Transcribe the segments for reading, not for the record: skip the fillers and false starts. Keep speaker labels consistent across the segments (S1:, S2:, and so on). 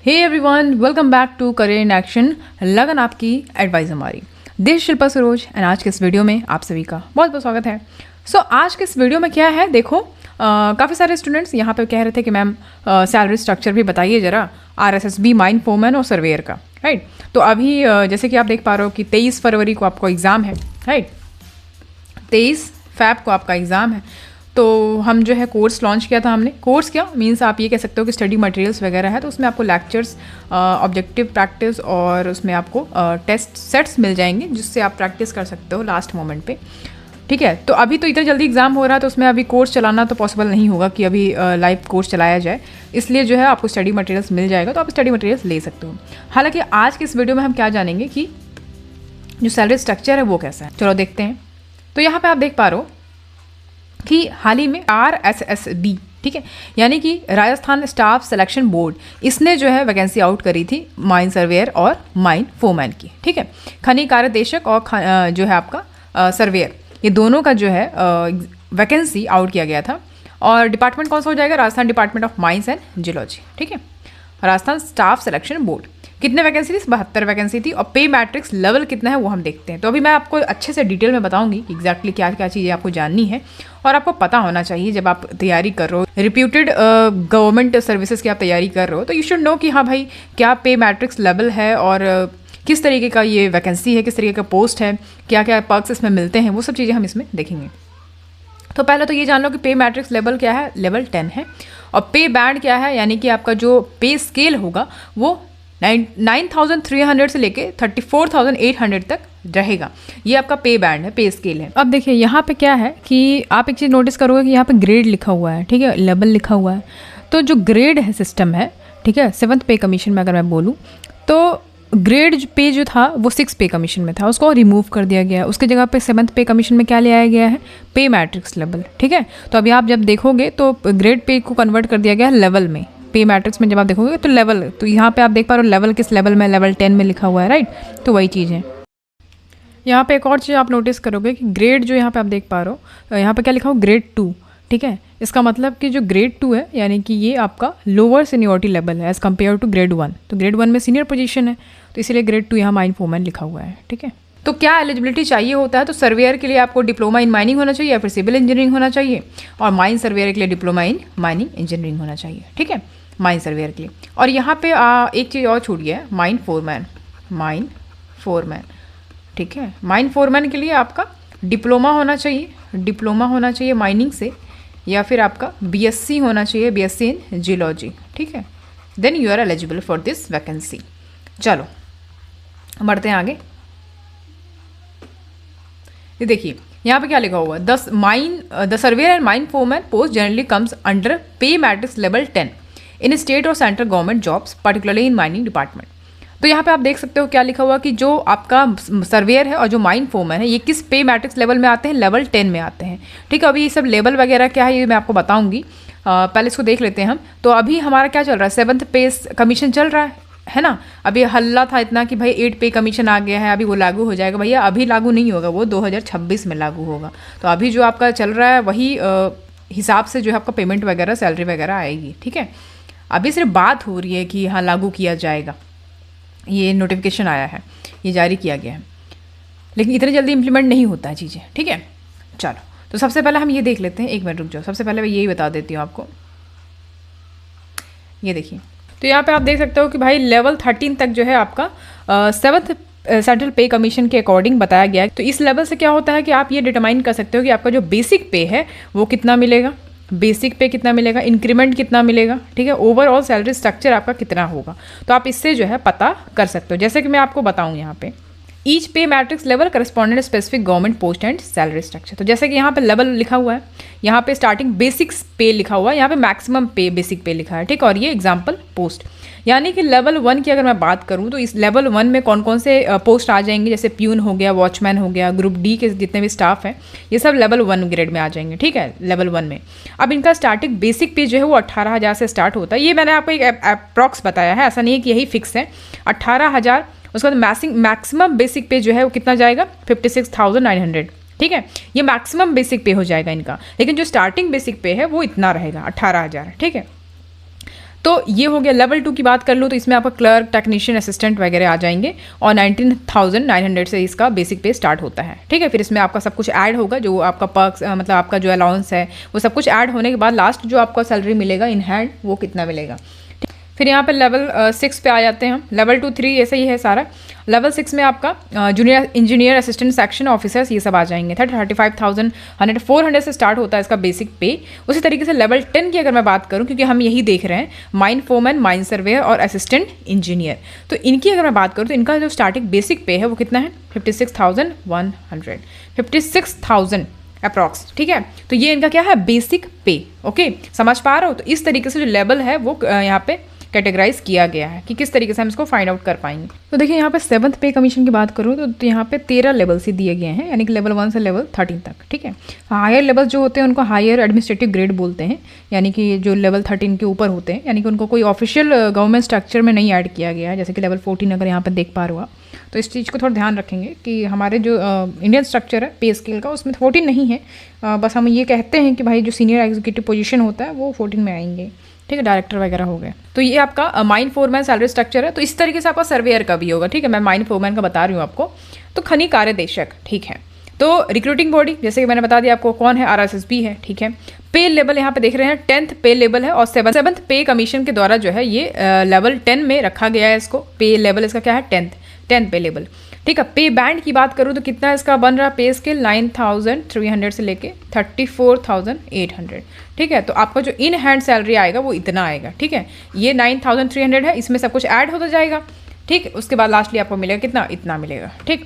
S1: Hey everyone, welcome back to career in action. लगन आपकी advice हमारी। दिस शिल्पा सरोज एंड आज के इस वीडियो में आप सभी का बहुत बहुत स्वागत है। आज के इस वीडियो में क्या है, देखो काफ़ी सारे स्टूडेंट्स यहाँ पे कह रहे थे कि मैम सैलरी स्ट्रक्चर भी बताइए ज़रा RSSB, माइन फोरमैन और सर्वेयर का, राइट। तो अभी जैसे कि आप देख पा रहे हो कि 23 फरवरी को आपको एग्ज़ाम है, राइट। 23 फैब को आपका एग्ज़ाम है। तो हम जो है कोर्स लॉन्च किया था हमने। कोर्स क्या मीन्स आप ये कह सकते हो कि स्टडी मटेरियल्स वगैरह है, तो उसमें आपको लेक्चर्स, ऑब्जेक्टिव प्रैक्टिस और उसमें आपको टेस्ट सेट्स मिल जाएंगे जिससे आप प्रैक्टिस कर सकते हो लास्ट मोमेंट पे, ठीक है। तो अभी तो इतना जल्दी एग्जाम हो रहा है तो उसमें अभी कोर्स चलाना तो पॉसिबल नहीं होगा कि अभी लाइव कोर्स चलाया जाए, इसलिए जो है आपको स्टडी मटेरियल्स मिल जाएगा, तो आप स्टडी मटेरियल्स ले सकते हो। हालांकि आज के इस वीडियो में हम क्या जानेंगे कि जो सैलरी स्ट्रक्चर है वो कैसा है, चलो देखते हैं। तो यहाँ पर आप देख पा रहे हो कि हाल ही में RSSB, ठीक है, यानी कि राजस्थान स्टाफ सिलेक्शन बोर्ड, इसने जो है वैकेंसी आउट करी थी माइन सर्वेयर और माइन फोरमैन की, ठीक है। खनि कार्यदेशक और जो है आपका सर्वेयर, ये दोनों का जो है वैकेंसी आउट किया गया था। और डिपार्टमेंट कौन सा हो जाएगा? Rajasthan department of mines and geology, ठीक है। Rajasthan staff selection board. कितने वैकेंसी थी? 72 वैकेंसी थी। और पे मैट्रिक्स लेवल कितना है वो हम देखते हैं। तो अभी मैं आपको अच्छे से डिटेल में बताऊंगी कि एग्जैक्टली क्या क्या चीज़ें आपको जाननी है और आपको पता होना चाहिए जब आप तैयारी कर रहे हो, रिप्यूटेड गवर्नमेंट सर्विसेज की आप तैयारी कर रहे हो, तो यू शुड नो कि हाँ भाई क्या पे मैट्रिक्स लेवल है और किस तरीके का ये वैकेंसी है, किस तरीके का पोस्ट है, क्या क्या पर्क्स इसमें मिलते हैं, वो सब चीज़ें हम इसमें देखेंगे। तो पहले तो ये जान लो कि पे मैट्रिक्स लेवल क्या है, लेवल 10 है। और पे बैंड क्या है, यानी कि आपका जो पे स्केल होगा वो 9,300 से लेके 34,800 तक रहेगा। ये आपका पे बैंड है, पे स्केल है। अब देखिए यहाँ पे क्या है कि आप एक चीज़ नोटिस करोगे कि यहाँ पे ग्रेड लिखा हुआ है, ठीक है, लेवल लिखा हुआ है। तो जो ग्रेड है सिस्टम है, ठीक है, 7th पे कमीशन में अगर मैं बोलूँ तो ग्रेड पे जो था वो 6 पे कमीशन में था, उसको रिमूव कर दिया गया है। उसके जगह पे 7th पे कमीशन में क्या ले आया गया है? पे मैट्रिक्स लेवल, ठीक है। तो अभी आप जब देखोगे तो ग्रेड पे को कन्वर्ट कर दिया गया है लेवल में। पे मैट्रिक्स में जब आप देखोगे तो लेवल, तो यहाँ पे आप देख पा रहे हो लेवल किस लेवल में, लेवल 10 में लिखा हुआ है, राइट। तो वही चीज़ है। यहाँ पे एक और चीज़ आप नोटिस करोगे कि ग्रेड जो यहाँ पे आप देख पा रहे हो, यहाँ पे क्या लिखा हो? ग्रेड 2, ठीक है। इसका मतलब कि जो ग्रेड 2 है यानी कि ये आपका लोअर सीनियरिटी लेवल है एज़ कम्पेयर टू ग्रेड 1। तो ग्रेड 1 में सीनियर पोजीशन है, तो इसीलिए ग्रेड 2 यहाँ माइन फोरमैन लिखा हुआ है, ठीक है। तो क्या एलिजिबिलिटी चाहिए होता है? तो सर्वेयर के लिए आपको डिप्लोमा इन माइनिंग होना चाहिए या फिर सिविल इंजीनियरिंग होना चाहिए, और माइन सर्वेयर के लिए डिप्लोमा इन माइनिंग इंजीनियरिंग होना चाहिए, ठीक है, माइन सर्वेयर के लिए। और यहाँ पे एक चीज़ और छूट गया है, माइन फोरमैन, ठीक है। माइन फोरमैन के लिए आपका डिप्लोमा होना चाहिए माइनिंग से, या फिर आपका BSc होना चाहिए, BSc इन जियोलॉजी, ठीक है। Then you are eligible for this vacancy. चलो बढ़ते हैं आगे। ये देखिए यहाँ पे क्या लिखा हुआ है, the surveyor and mine foreman post generally comes under पे मैट्रिक्स लेवल 10 इन स्टेट और central government jobs particularly in mining department. तो यहाँ पे आप देख सकते हो क्या लिखा हुआ कि जो आपका सर्वेयर है और जो माइन फोरमैन है ये किस पे मैट्रिक्स लेवल में आते हैं? लेवल 10 में आते हैं, ठीक है। अभी ये सब लेवल वगैरह क्या है ये मैं आपको बताऊंगी, पहले इसको देख लेते हैं हम। तो अभी हमारा क्या चल रहा है? 7th पे कमीशन चल रहा है ना। अभी हल्ला था इतना कि भाई 8 पे कमीशन आ गया है, अभी वो लागू हो जाएगा। भैया अभी लागू नहीं होगा, वो 2026 में लागू होगा। तो अभी जो आपका चल रहा है वही हिसाब से जो है आपका पेमेंट वगैरह, सैलरी वगैरह आएगी, ठीक है। अभी सिर्फ बात हो रही है कि हाँ लागू किया जाएगा, ये नोटिफिकेशन आया है, ये जारी किया गया है, लेकिन इतनी जल्दी इम्प्लीमेंट नहीं होता है चीज़ें, ठीक है। चलो तो सबसे पहले हम ये देख लेते हैं, एक मिनट रुक जाओ, सबसे पहले मैं यही बता देती हूँ आपको। ये देखिए तो यहाँ पे आप देख सकते हो कि भाई लेवल 13 तक जो है आपका 7th सेंट्रल पे कमीशन के अकॉर्डिंग बताया गया है। तो इस लेवल से क्या होता है कि आप ये डिटरमाइन कर सकते हो कि आपका जो बेसिक पे है वो कितना मिलेगा, बेसिक पे कितना मिलेगा, इंक्रीमेंट कितना मिलेगा, ठीक है, ओवरऑल सैलरी स्ट्रक्चर आपका कितना होगा। तो आप इससे जो है पता कर सकते हो। जैसे कि मैं आपको बताऊं यहाँ पे, ईच पे matrix level correspondent specific government post and salary structure. तो जैसे कि यहाँ पे लेवल लिखा हुआ है, यहाँ पे स्टार्टिंग बेसिक पे लिखा हुआ है, यहाँ पे मैक्सिमम पे बेसिक पे लिखा है, ठीक। और ये एग्जाम्पल पोस्ट, यानी कि लेवल 1 की अगर मैं बात करूँ तो इस लेवल 1 में कौन कौन से पोस्ट आ जाएंगे, जैसे प्यून हो गया, वॉचमैन हो गया, ग्रुप D के जितने भी स्टाफ हैं ये सब लेवल 1 ग्रेड में आ जाएंगे, ठीक है, लेवल 1 में। अब इनका स्टार्टिंग बेसिक पे जो है वो 18,000 से स्टार्ट होता है। ये मैंने आपको एक अप्रॉक्स बताया है, ऐसा नहीं है कि यही फिक्स है, 18,000। उसके बाद मैक्सिमम बेसिक पे जो है वो कितना जाएगा? 56,900, ठीक है। ये मैक्सिमम बेसिक पे हो जाएगा इनका, लेकिन जो स्टार्टिंग बेसिक पे है वो इतना रहेगा, 18,000, ठीक है। तो ये हो गया। लेवल 2 की बात कर लूँ तो इसमें आपका क्लर्क, टेक्नीशियन, असिस्टेंट वगैरह आ जाएंगे और 19,900 से इसका बेसिक पे स्टार्ट होता है। ठीक है, फिर इसमें आपका सब कुछ ऐड होगा, जो आपका पर्क्स मतलब आपका जो अलाउंस है वो सब कुछ ऐड होने के बाद लास्ट जो आपका सैलरी मिलेगा इन हैंड वो कितना मिलेगा। फिर यहाँ पे लेवल 6 पे आ जाते हैं हम। लेवल 2, 3 ऐसा ही है सारा। लेवल 6 में आपका junior engineer, assistant, section officers ये सब आ जाएंगे। 35,100 400 से स्टार्ट होता है इसका बेसिक पे। उसी तरीके से लेवल 10 की अगर मैं बात करूँ, क्योंकि हम यही देख रहे हैं माइन फोरमैन, माइन सर्वेयर और असिस्टेंट इंजीनियर, तो इनकी अगर मैं बात करूँ तो इनका जो स्टार्टिंग बेसिक पे है वो कितना है 56,100, 56,000 अप्रॉक्स। ठीक है, तो ये इनका क्या है बेसिक पे। ओके, समझ पा रहे हो? तो इस तरीके से जो लेवल है वो यहाँ पे कैटेगराइज किया गया है कि किस तरीके से हम इसको फाइंड आउट कर पाएंगे। तो देखिए यहाँ पे 7th पे कमीशन की बात करूँ तो यहाँ पे 13 लेवल्स ही दिए गए हैं, यानी कि लेवल 1 से लेवल 13 तक। ठीक है, हायर लेवल जो होते हैं उनको हायर एडमिनिस्ट्रेटिव ग्रेड बोलते हैं, यानी कि जो लेवल 13 के ऊपर होते हैं, यानी कि उनको कोई ऑफिशियल गवर्नमेंट स्ट्रक्चर में नहीं ऐड किया गया है। जैसे कि लेवल 14 अगर यहाँ पर देख पा रहे हो, तो इस चीज़ को थोड़ा ध्यान रखेंगे कि हमारे जो इंडियन स्ट्रक्चर है पे स्केल का उसमें 14 नहीं है। बस हम ये कहते हैं कि भाई जो सीनियर एग्जीक्यूटिव पोजीशन होता है वो 14 में आएंगे। ठीक है, डायरेक्टर वगैरह हो गए। तो ये आपका माइन फोरमैन सैलरी स्ट्रक्चर है। तो इस तरीके से आपका सर्वेयर का भी होगा। ठीक है, मैं माइन फोरमैन का बता रही हूँ आपको। तो खनि कार्यदेशक, ठीक है। तो रिक्रूटिंग बॉडी जैसे कि मैंने बता दिया आपको कौन है, RSSB है। ठीक है, पे लेवल यहाँ पे देख रहे हैं 10th पे लेवल है और 7th पे कमीशन के द्वारा जो है ये लेवल 10 में रखा गया है। इसको पे लेवल इसका क्या है 10th पे लेवल। ठीक है, पे बैंड की बात करूँ तो कितना इसका बन रहा पे स्केल 9,300 से लेके 34,800। ठीक है, तो आपका जो इन हैंड सैलरी आएगा वो इतना आएगा। ठीक है, ये 9,300 है, इसमें सब कुछ ऐड होता जाएगा। ठीक, उसके बाद लास्टली आपको मिलेगा कितना, इतना मिलेगा। ठीक,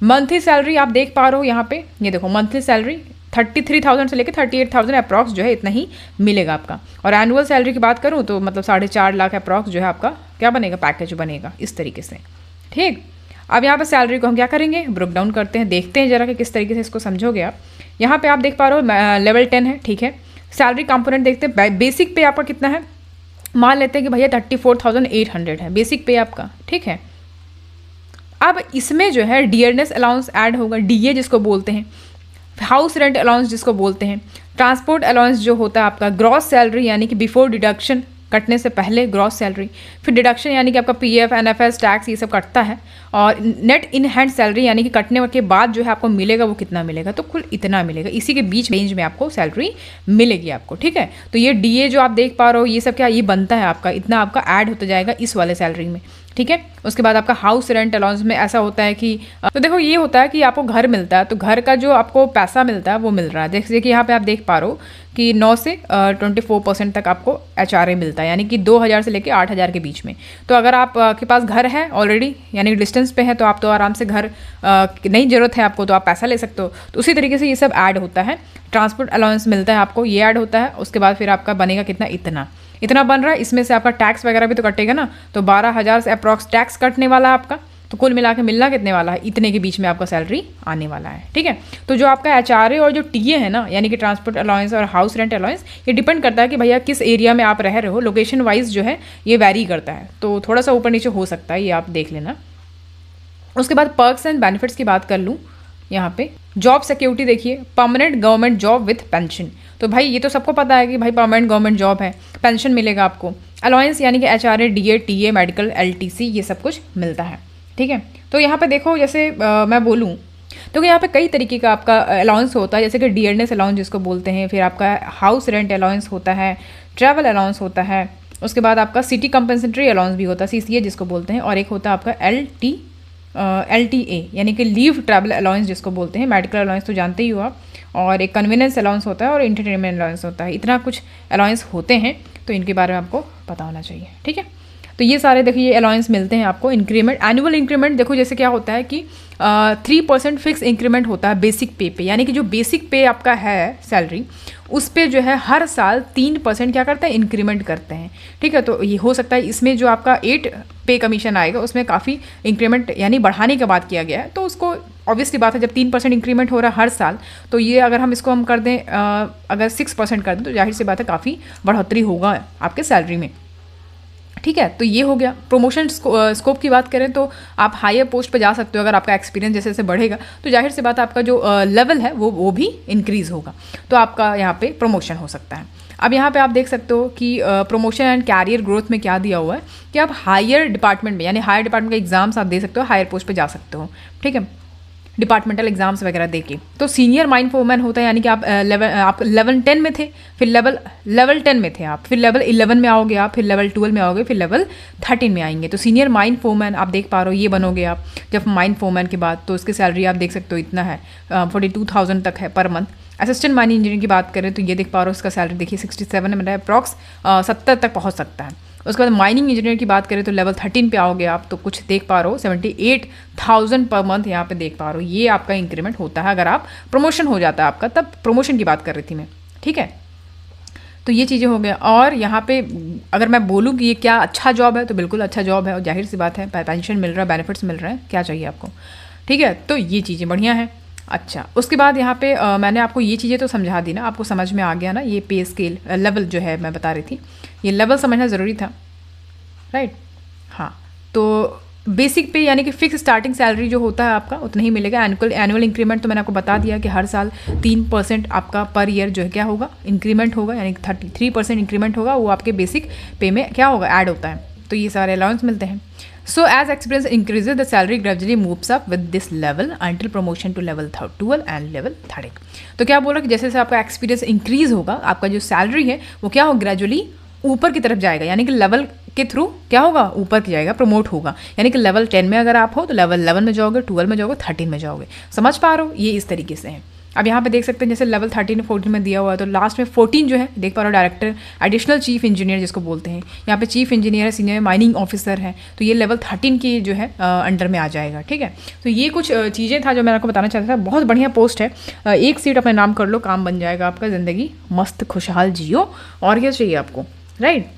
S1: मंथली सैलरी आप देख पा रहे हो यहाँ पे, ये देखो मंथली सैलरी 33,000 से लेकर 38,000 अप्रॉक्स जो है इतना ही मिलेगा आपका। और एनुअल सैलरी की बात करूँ तो मतलब 4.5 लाख अप्रॉक्स जो है आपका क्या बनेगा, पैकेज बनेगा इस तरीके से। ठीक, अब यहाँ पे सैलरी को हम क्या करेंगे, ब्रेक डाउन करते हैं, देखते हैं जरा कि किस तरीके से इसको समझोगे आप। यहाँ पे आप देख पा रहे हो लेवल 10 है। ठीक है, सैलरी कंपोनेंट देखते हैं। बेसिक पे आपका कितना है, मान लेते हैं कि भैया 34,800 है बेसिक पे आपका। ठीक है, अब इसमें जो है डियरनेस अलाउंस ऐड होगा, DA जिसको बोलते हैं, हाउस रेंट अलाउंस जिसको बोलते हैं, ट्रांसपोर्ट अलाउंस जो होता है आपका, ग्रॉस सैलरी यानी कि बिफोर डिडक्शन, कटने से पहले ग्रॉस सैलरी, फिर डिडक्शन यानी कि आपका PF, NFS, टैक्स ये सब कटता है, और नेट इन हैंड सैलरी यानी कि कटने के बाद जो है आपको मिलेगा वो कितना मिलेगा, तो कुल इतना मिलेगा। इसी के बीच रेंज में आपको सैलरी मिलेगी आपको। ठीक है, तो ये DA जो आप देख पा रहे हो ये सब क्या ये बनता है आपका, इतना आपका ऐड होता जाएगा इस वाले सैलरी में। ठीक है, उसके बाद आपका हाउस रेंट अलाउंस में ऐसा होता है कि तो देखो ये होता है कि आपको घर मिलता है, तो घर का जो आपको पैसा मिलता है वो मिल रहा है। जैसे कि यहाँ पे आप देख पा रहे हो कि 9 से 24% तक आपको HRA मिलता है, यानी कि 2,000 से लेकर 8,000 के बीच में। तो अगर आप के पास घर है ऑलरेडी, यानी डिस्टेंस पे है, तो आप तो आराम से घर नहीं ज़रूरत है आपको तो आप पैसा ले सकते हो। तो उसी तरीके से ये सब ऐड होता है। ट्रांसपोर्ट अलाउंस मिलता है आपको, ये ऐड होता है। उसके बाद फिर आपका बनेगा कितना, इतना बन रहा है। इसमें से आपका टैक्स वगैरह भी तो कटेगा ना, तो 12,000 से अप्रॉक्स टैक्स कटने वाला है आपका। तो कुल मिला के मिलना कितने वाला है, इतने के बीच में आपका सैलरी आने वाला है। ठीक है, तो जो आपका HRA और जो TA है ना, यानी कि ट्रांसपोर्ट अलाउंस और हाउस रेंट अलाउंस, ये डिपेंड करता है कि भैया किस एरिया में आप रह रहे हो, लोकेशन वाइज जो है ये वैरी करता है। तो थोड़ा सा ऊपर नीचे हो सकता है, ये आप देख लेना। उसके बाद पर्क्स एंड बेनिफिट्स की बात कर लूँ, यहाँ पे जॉब सिक्योरिटी देखिए, permanent government job with pension. तो भाई ये तो सबको पता है कि भाई परमानेंट गवर्नमेंट जॉब है, पेंशन मिलेगा आपको। अलाउंस यानी कि HRA, DA, TA, medical, LTC ये सब कुछ मिलता है। ठीक है, तो यहाँ पे देखो जैसे मैं बोलूँ तो यहाँ पे कई तरीके का आपका अलाउंस होता है, जैसे कि डियरनेस अलाउंस जिसको बोलते हैं, फिर आपका हाउस रेंट अलाउंस होता है, ट्रैवल अलाउंस होता है, उसके बाद आपका सिटी कंपनसेटरी अलाउंस भी होता है, CCA जिसको बोलते हैं, और एक होता है आपका LTA यानी कि लीव ट्रैवल अलाउंस जिसको बोलते हैं। मेडिकल अलाउंस तो जानते ही हो आप, और एक कन्वीनियंस अलाउंस होता है और इंटरटेनमेंट अलाउंस होता है। इतना कुछ अलाउंस होते हैं, तो इनके बारे में आपको पता होना चाहिए। ठीक है, तो ये सारे देखिए ये अलाउंस मिलते हैं आपको। इंक्रीमेंट, एनुअल इंक्रीमेंट देखो जैसे क्या होता है कि 3% फिक्स इंक्रीमेंट होता है बेसिक पे पे, यानी कि जो बेसिक पे आपका है सैलरी उस पे जो है हर साल 3% क्या करते हैं, इंक्रीमेंट करते हैं। ठीक है, तो ये हो सकता है इसमें जो आपका 8 पे कमीशन आएगा उसमें काफ़ी इंक्रीमेंट यानी बढ़ाने की बात किया गया है। तो उसको ऑब्वियसली बात है, जब 3% इंक्रीमेंट हो रहा है हर साल, तो ये अगर हम इसको हम कर दें अगर 6% कर दें तो जाहिर सी बात है काफ़ी बढ़ोतरी होगा आपके सैलरी में। ठीक है, तो ये हो गया। प्रमोशन स्कोप की बात करें तो आप हायर पोस्ट पे जा सकते हो, अगर आपका एक्सपीरियंस जैसे जैसे बढ़ेगा तो जाहिर सी बात है आपका जो लेवल है वो भी इंक्रीज़ होगा, तो आपका यहाँ पे प्रमोशन हो सकता है। अब यहाँ पे आप देख सकते हो कि प्रमोशन एंड कैरियर ग्रोथ में क्या दिया हुआ है कि आप हायर डिपार्टमेंट में, यानी हायर डिपार्टमेंट के एग्जाम्स आप दे सकते हो, हायर पोस्ट पे जा सकते हो, ठीक है, डिपार्टमेंटल एग्जाम्स वगैरह दे के। तो सीनियर माइन फोरमैन होता है, यानी कि आप लेवल 10 में थे, फिर लेवल 10 में थे आप, फिर लेवल 11 में आओगे आप, फिर लेवल 12 में आओगे, फिर लेवल 13 में आएंगे। तो सीनियर माइन फोरमैन आप देख पा रहे हो, ये बनोगे आप जब माइन फोरमैन के बाद। तो उसकी सैलरी आप देख सकते हो इतना है, 42,000 तक है per month. Assistant mining engineer की बात करें तो ये देख पा रहे हो, उसका सैलरी देखिए 67 में अप्रॉक्स 70 तक पहुँच सकता है। उसके बाद माइनिंग इंजीनियर की बात करें तो लेवल 13 पे आओगे आप, तो कुछ देख पा रहे हो 78,000 पर मंथ यहाँ पे देख पा रहे हो। ये आपका इंक्रीमेंट होता है अगर आप प्रमोशन हो जाता है आपका, तब प्रमोशन की बात कर रही थी मैं, ठीक है। तो ये चीज़ें हो गया। और यहाँ पे अगर मैं बोलूँ कि ये क्या अच्छा जॉब है, तो बिल्कुल अच्छा जॉब है, और जाहिर सी बात है पेंशन मिल रहा है, बेनिफिट्स मिल रहे हैं, क्या चाहिए आपको, ठीक है। तो ये चीज़ें बढ़िया हैं। अच्छा, उसके बाद यहाँ पे मैंने आपको ये चीज़ें तो समझा दी ना, आपको समझ में आ गया ना, ये पे स्केल लेवल जो है मैं बता रही थी, ये लेवल समझना ज़रूरी था, राइट। हाँ, तो बेसिक पे यानी कि फिक्स स्टार्टिंग सैलरी जो होता है आपका उतना ही मिलेगा। एनुअल इंक्रीमेंट तो मैंने आपको बता दिया कि हर साल 3% आपका पर ईयर जो है क्या होगा, इंक्रीमेंट होगा, यानी कि 33% इंक्रीमेंट होगा, वो आपके बेसिक पे में क्या होगा, ऐड होता है। तो ये सारे अलाउंस मिलते हैं। So as experience increases the salary gradually moves up with this level until promotion to level 12 and level 13। तो क्या बोला कि जैसे जैसे आपका एक्सपीरियंस इंक्रीज होगा, आपका जो सैलरी है वो क्या होगा, ग्रेजुअली ऊपर की तरफ जाएगा, यानी कि लेवल के थ्रू क्या होगा, ऊपर की जाएगा, प्रमोट होगा। यानी कि लेवल 10 में अगर आप हो तो लेवल 11 में जाओगे, 12 में जाओगे, 13 में जाओगे। समझ पा रहे हो, ये इस तरीके से है। अब यहाँ पे देख सकते हैं जैसे लेवल 13 14 में दिया हुआ है, तो लास्ट में 14 जो है देख पा रहे हो, डायरेक्टर एडिशनल चीफ इंजीनियर जिसको बोलते हैं, यहाँ पे चीफ इंजीनियर है, सीनियर माइनिंग ऑफिसर है, तो ये लेवल 13 की जो है अंडर में आ जाएगा, ठीक है। तो ये कुछ चीज़ें था जो मैं आपको बताना चाहता था। बहुत बढ़िया पोस्ट है, एक सीट अपने नाम कर लो, काम बन जाएगा आपका, ज़िंदगी मस्त खुशहाल जियो, और क्या चाहिए आपको, राइट।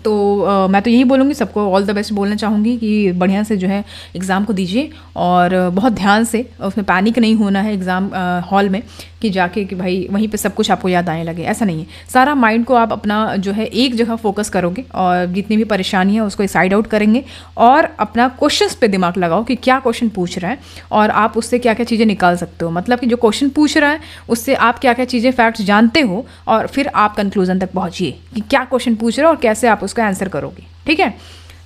S1: तो मैं तो यही बोलूँगी, सबको ऑल द बेस्ट बोलना चाहूँगी कि बढ़िया से जो है एग्ज़ाम को दीजिए, और बहुत ध्यान से, उसमें पैनिक नहीं होना है एग्ज़ाम हॉल में कि जाके कि भाई वहीं पे सब कुछ आपको याद आने लगे, ऐसा नहीं है। सारा माइंड को आप अपना जो है एक जगह फोकस करोगे, और जितनी भी परेशानी है उसको साइड आउट करेंगे, और अपना क्वेश्चंस पे दिमाग लगाओ कि क्या क्वेश्चन पूछ रहा है, और आप उससे क्या क्या चीज़ें निकाल सकते हो। मतलब कि जो क्वेश्चन पूछ रहा है उससे आप क्या क्या चीज़ें फैक्ट्स जानते हो, और फिर आप कंक्लूजन तक पहुँचिए कि क्या क्वेश्चन पूछ रहे हो और कैसे आप उसका आंसर करोगे, ठीक है।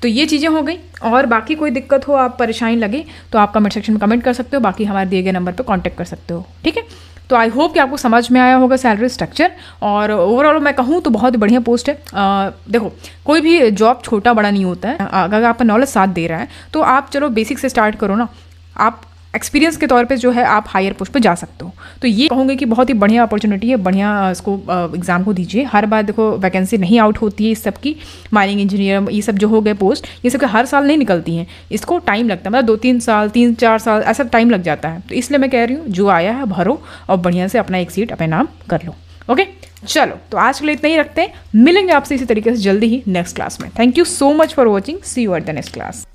S1: तो ये चीज़ें हो गई। और बाकी कोई दिक्कत हो, आप परेशानी लगे, तो आप कमेंट सेक्शन में कमेंट कर सकते हो, बाकी हमारे दिए गए नंबर पर कांटेक्ट कर सकते हो, ठीक है। तो आई होप कि आपको समझ में आया होगा सैलरी स्ट्रक्चर, और ओवरऑल मैं कहूँ तो बहुत बढ़िया पोस्ट है। देखो, कोई भी जॉब छोटा बड़ा नहीं होता है, अगर आपका नॉलेज साथ दे रहा है तो आप चलो बेसिक से स्टार्ट करो ना, आप एक्सपीरियंस के तौर पे जो है आप हायर पोस्ट पे जा सकते हो। तो ये कहूँगी कि बहुत ही बढ़िया अपॉर्चुनिटी है, बढ़िया इसको एग्ज़ाम को दीजिए। हर बार देखो वैकेंसी नहीं आउट होती है इस सब की, माइनिंग इंजीनियर ये सब जो हो गए पोस्ट, ये सब हर साल नहीं निकलती हैं, इसको टाइम लगता है, मतलब 2-3 साल 3-4 साल ऐसा टाइम लग जाता है। तो इसलिए मैं कह रही हूँ जो आया है भरो, और बढ़िया से अपना एक सीट अपने नाम कर लो। ओके, चलो तो आज के लिए इतना ही रखते हैं, मिलेंगे आपसे इसी तरीके से जल्दी ही नेक्स्ट क्लास में। Thank you so much for watching, see you at the next class.